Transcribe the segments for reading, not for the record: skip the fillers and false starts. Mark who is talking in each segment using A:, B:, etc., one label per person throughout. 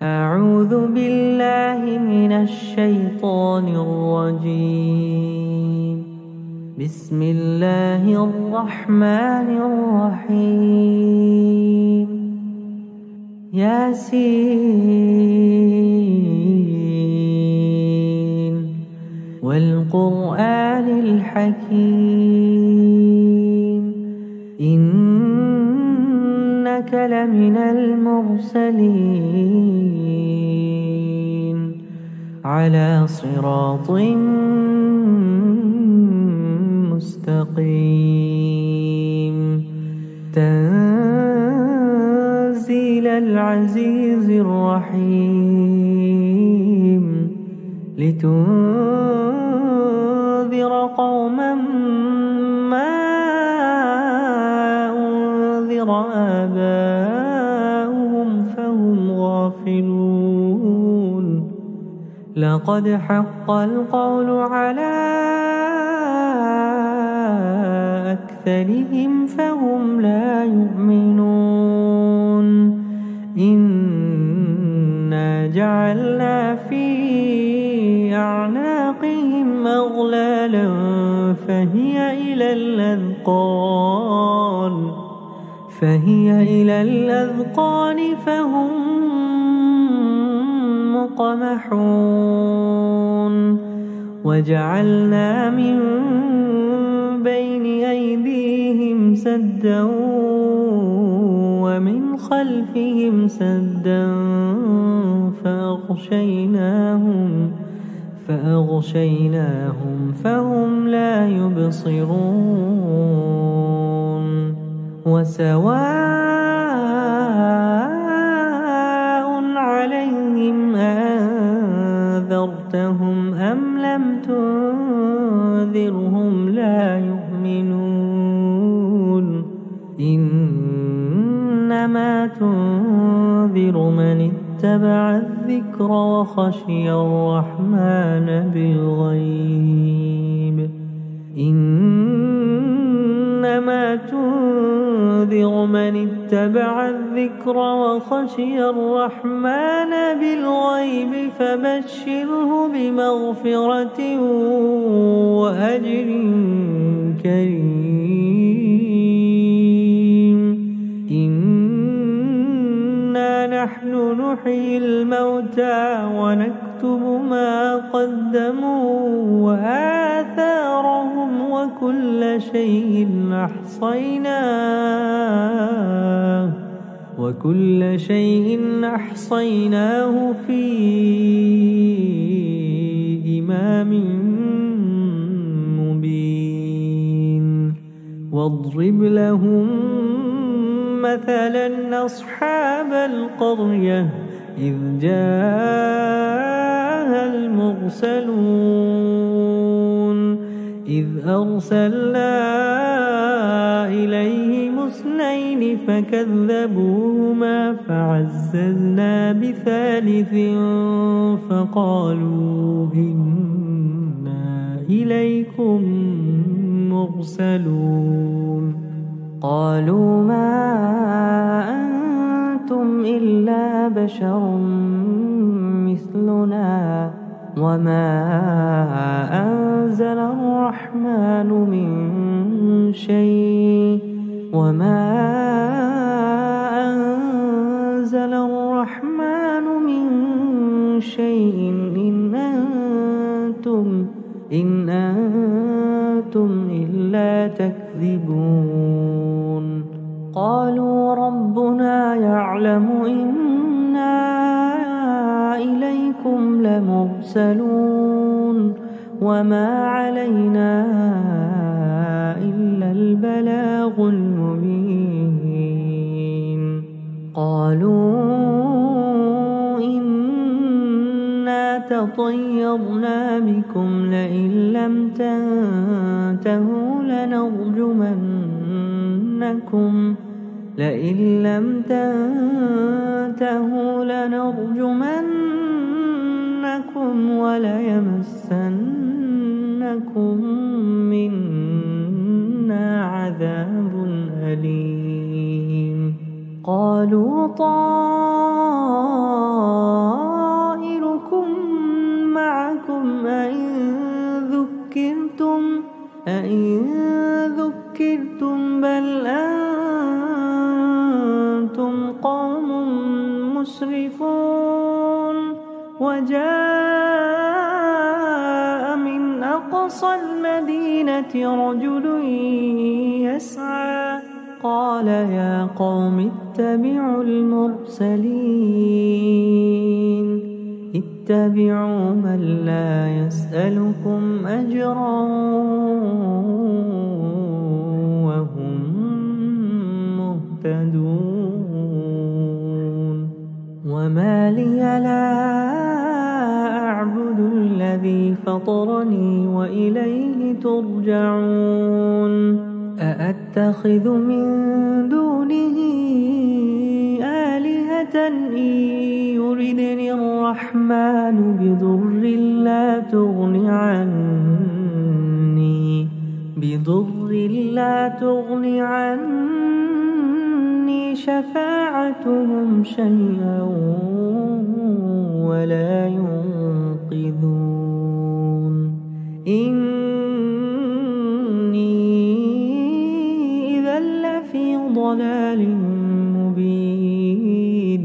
A: أعوذ بالله من الشيطان الرجيم. بسم الله الرحمن الرحيم. ياسين والقرآن الحكيم إنك لمن المرسلين على صراط مستقيم تنزيل العزيز الرحيم لتنذر قوما ما أنذر آباؤهم فهم غافلون. لقد حق القول على أكثرهم فهم لا يؤمنون. إنا جعلنا في أعناقهم أغلالا فهي إلى الأذقان فهم مقمحون. وجعلنا من بين أيديهم سدا ومن خلفهم سدا فأغشيناهم فهم لا يبصرون. وسواء عليهم أنذرتهم أم لم تنذرهم لا يؤمنون. إنما تنذر من اتبع الذكر وخشي الرحمن بالغيب. إنما تنذر من اتبع الذكر وخشي الرحمن بالغيب فبشره بمغفرة وأجر كريم. إنا نحن نحيي الموتى ونكتب ما قدموا وآثارهم وكل شيء أحصيناه في إمام مبين. واضرب لهم مثلا أصحاب القرية إذ جاءها المرسلون إذ أرسلنا إليهم اثنين فكذبوهما فعززنا بثالث فقالوا إنا إليكم مرسلون. قالوا ما أنتم إلا بشر مثلنا وما أنزل الرحمن من شيء إن أنتم إلا تكذبون. قالوا ربنا يعلم إنا إليكم لمرسلون وما علينا إلا البلاغ المبين. قالوا إنا تطيرنا بكم لئن لم تنتهوا لنرجمنكم وليمسنكم منا عذاب أليم. قالوا طائركم مسرفون وجاء من أقصى المدينة رجل يسعى قال يا قوم اتبعوا المرسلين اتبعوا من لا يسألكم أجرا وهم مهتدون وما لي لا أعبد الذي فطرني وإليه ترجعون أأتخذ من دونه آلهة إن يردني الرحمن بضر لا تغن عني شفاعتهم شيئا ولا ينقذون إذا لفي ضلال مبين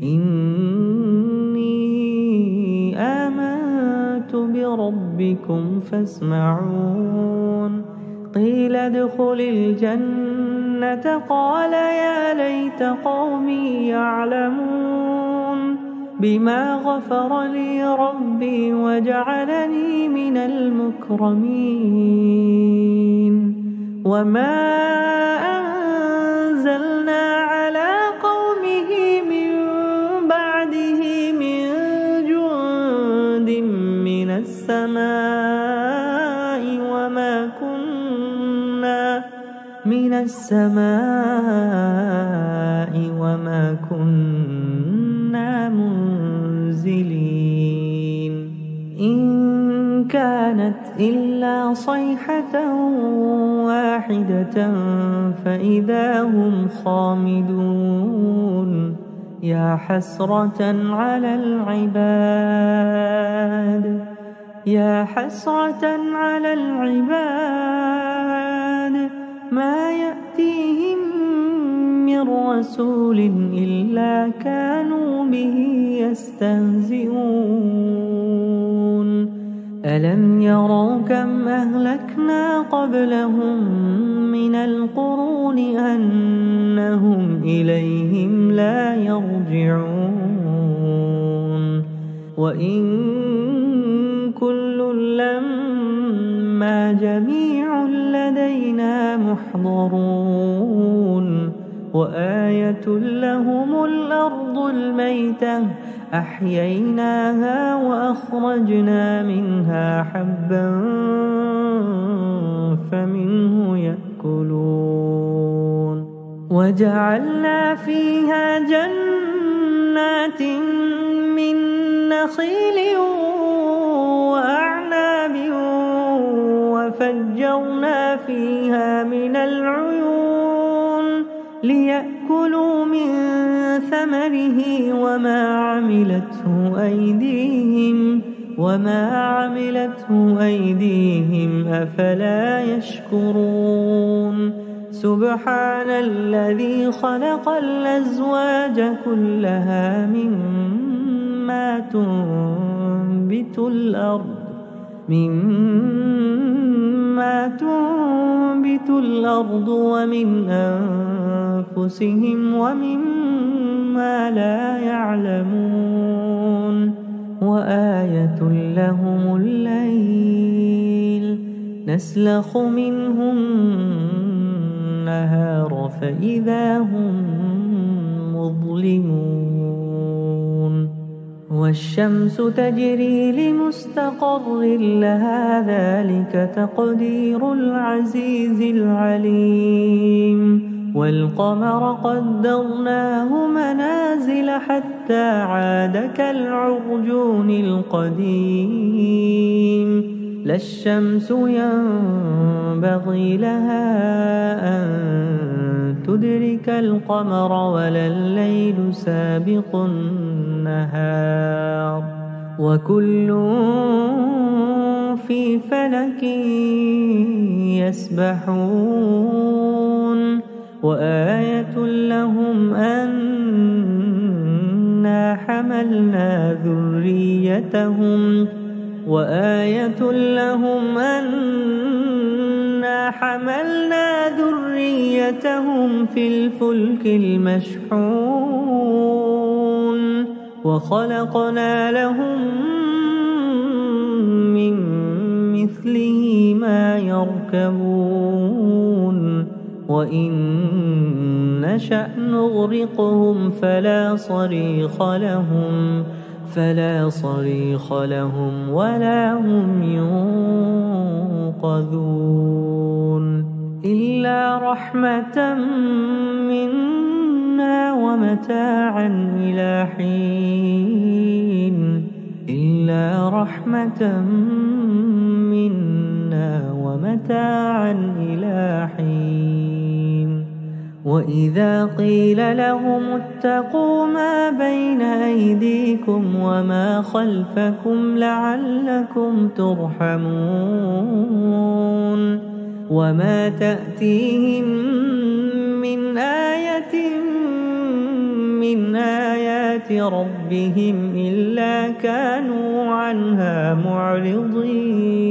A: إني آمنت بربكم فاسمعون قيل ادخل الجنة قال يا ليت قومي يعلمون بما غفر لي ربي وجعلني من المكرمين وما أنزلنا على قومه من بعده من جند من السماء وما كنا منزلين إن كانت إلا صيحة واحدة فإذا هم خامدون يا حسرة على العباد ما يأتيهم من رسول إلا كانوا به يستهزئون ألم يروا كم أهلكنا قبلهم من القرون أنهم إليهم لا يرجعون وإن كل لما جميع لدينا محضرون وآية لهم الأرض الميتة أحييناها وأخرجنا منها حبا فمنه يأكلون وجعلنا فيها جنات من نخيل وأعناب وفجرنا فيها من العيون ليأكلوا من ثمره وما عملته أيديهم أفلا يشكرون سبحان الذي خلق الأزواج كلها مما تنبت الأرض ومن أنفسهم ومما لا يعلمون وآية لهم الليل نسلخ منه النهار فإذا هم مظلمون والشمس تجري لمستقر لها ذلك تقدير العزيز العليم والقمر قدرناه منازل حتى عاد كالعرجون القديم لا الشمس ينبغي لها أن تدرك القمر ولا الليل سابق النهار وكل في فلك يسبحون وآية لهم أن أنا حملنا ذريتهم وآية لهم أنا حملنا ذريتهم في الفلك المشحون وخلقنا لهم من مثله ما يركبون وإن نشأ نغرقهم فلا صريخ لهم ولا هم ينقذون إلا رحمة منا ومتاعا إلى حين وإذا قيل لهم اتقوا ما بين أيديكم وما خلفكم لعلكم ترحمون وما تأتيهم من آية من آيات ربهم إلا كانوا عنها معرضين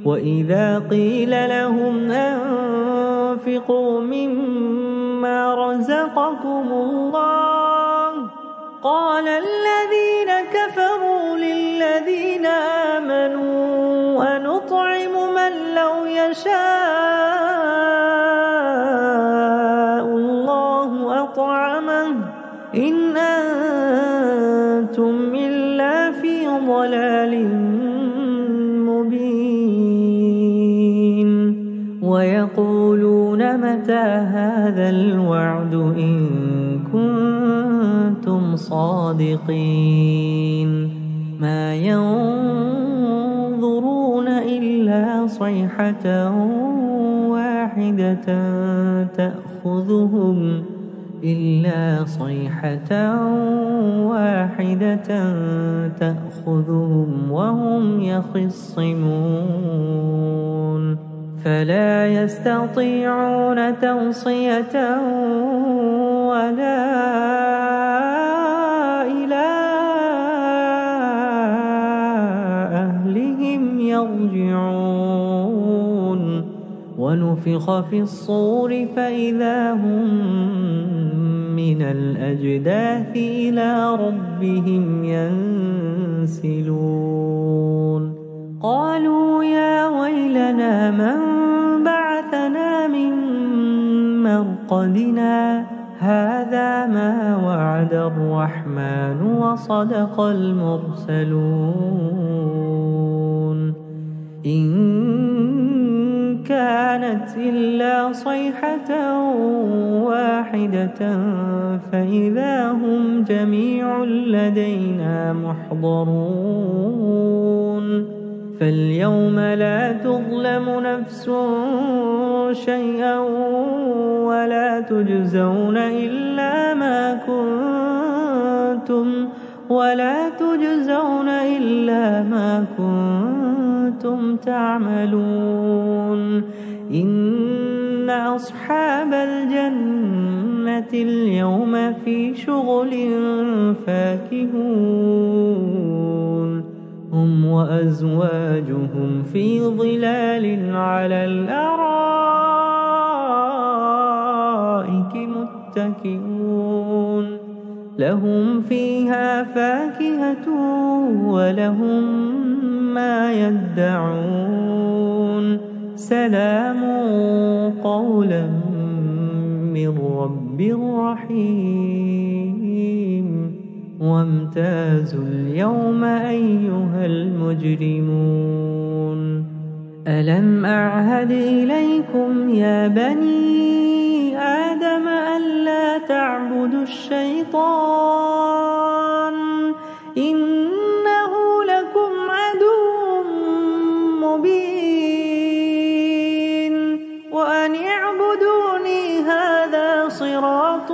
A: وإذا قيل لهم أنفقوا مما رزقكم الله قال الذين كفروا للذين آمنوا أنطعم من لو يشاء الله أطعمه إن أنتم إلا في ضلال مبين ويقولون متى هذا الوعد إن كنتم صادقين ما ينظرون إلا صيحة واحدة تأخذهم وهم يخصمون فلا يستطيعون توصية ولا إلى أهلهم يرجعون ونفخ في الصور فإذا هم من الأجداث إلى ربهم ينسلون قالوا يا ويلنا من بعثنا من مرقدنا هذا ما وعد الرحمن وصدق المرسلون إن كانت إلا صيحة واحدة فإذا هم جميع لدينا محضرون فاليوم لا تظلم نفس شيئا ولا تجزون إلا ما كنتم تعملون إن أصحاب الجنة اليوم في شغل فاكهون هم وأزواجهم في ظلال على الأرائك متكئون لهم فيها فاكهة ولهم ما يدعون سلام قولا من رب رحيم وامتازوا اليوم أيها المجرمون ألم أعهد إليكم يا بني آدم ألا تعبدوا الشيطان إنه لكم عدو مبين وأن اعبدوني هذا صراط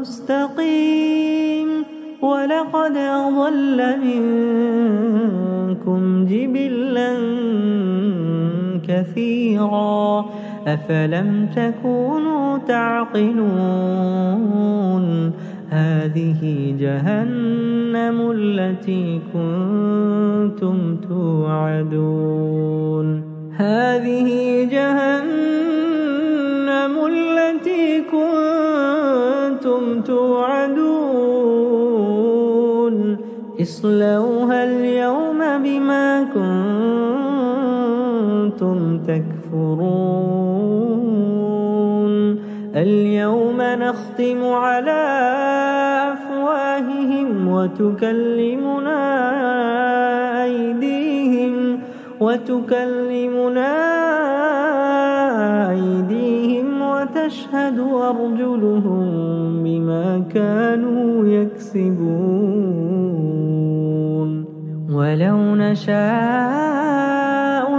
A: مستقيم ولقد أضل منكم جبلا كثيرا أفلم تكونوا تعقلون هذه جهنم التي كنتم توعدون هذه جهنم التي كنتم توعدون اصلوها اليوم بما كنتم تكفرون اليوم نختم على أفواههم وتكلمنا أيديهم وتشهد أرجلهم بما كانوا يكسبون ولو نشاء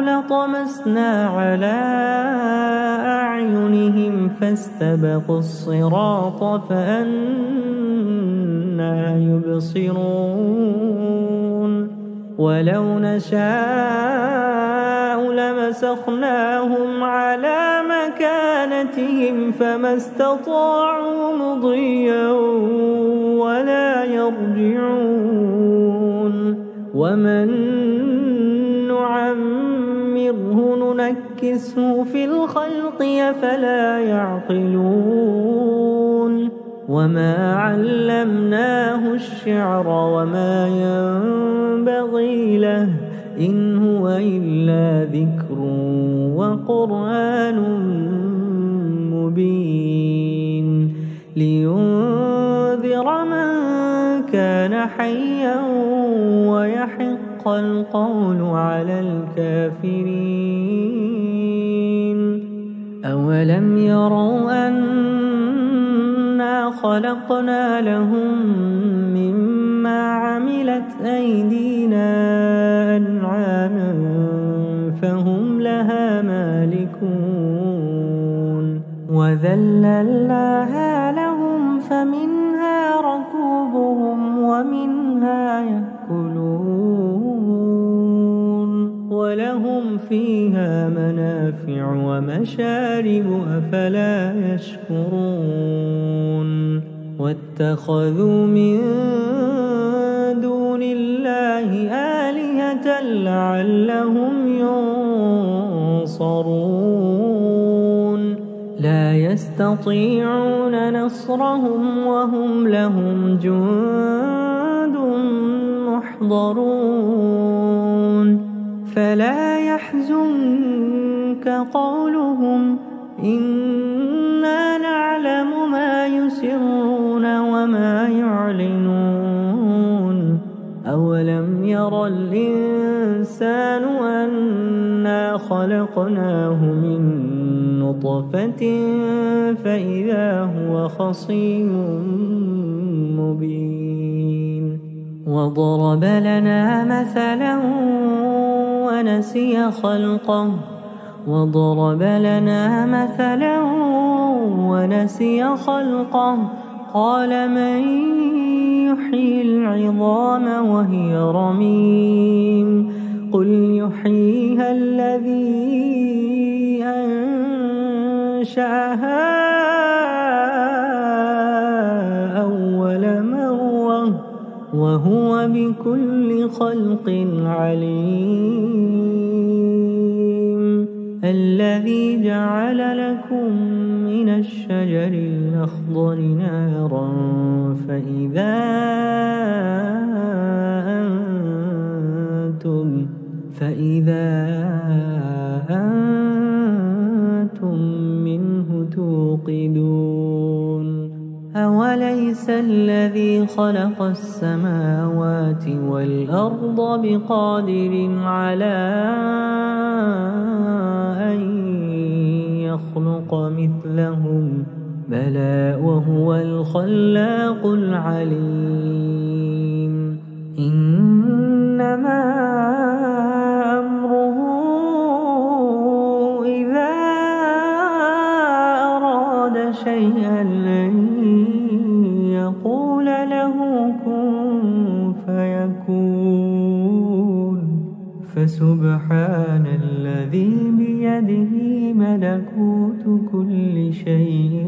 A: لطمسنا على أعينهم فاستبقوا الصراط فأنى يبصرون ولو نشاء لمسخناهم على مكانتهم فما استطاعوا مضيا ولا يرجعون ومن نعمره ننكسه في الخلق أفلا يعقلون وما علمناه الشعر وما ينبغي له إن هو إلا ذكر وقرآن مبين لينذر من كان حيا ويحق القول على الكافرين أولم يروا أنا خلقنا لهم مما عملت أيدينا أنعاما فهم لها مالكون وذللناها لهم فمنها ركوبهم ومنها يأكلون ولهم فيها منافع ومشارب أفلا يشكرون واتخذوا من دون الله آلهة لعلهم ينصرون لا يستطيعون نصرهم وهم لهم جند محضرون فلا يحزنك قولهم إنا نعلم ما يسرون وما يعلنون أولم ير الإنسان أنا خلقناه من نطفة فإذا هو خصيم مبين وضرب لنا مثلا ونسي خلقه قال من يحيي العظام وهي رميم قل يحييها الذي أنشأها أول مرة وهو بكل خلق عليم الذي جعل لكم من الشجر الأخضر نارا فإذا أنتم منه توقدون أوليس الذي خلق السماوات والأرض بقادر على أن يخلق مثلهم بلى وهو الخلاق العليم إنما أمره إذا أراد شيئا أن يقول له كن فيكون فسبحان الذي بيده ملكوت كل شيء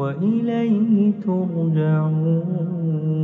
A: وإليه ترجعون.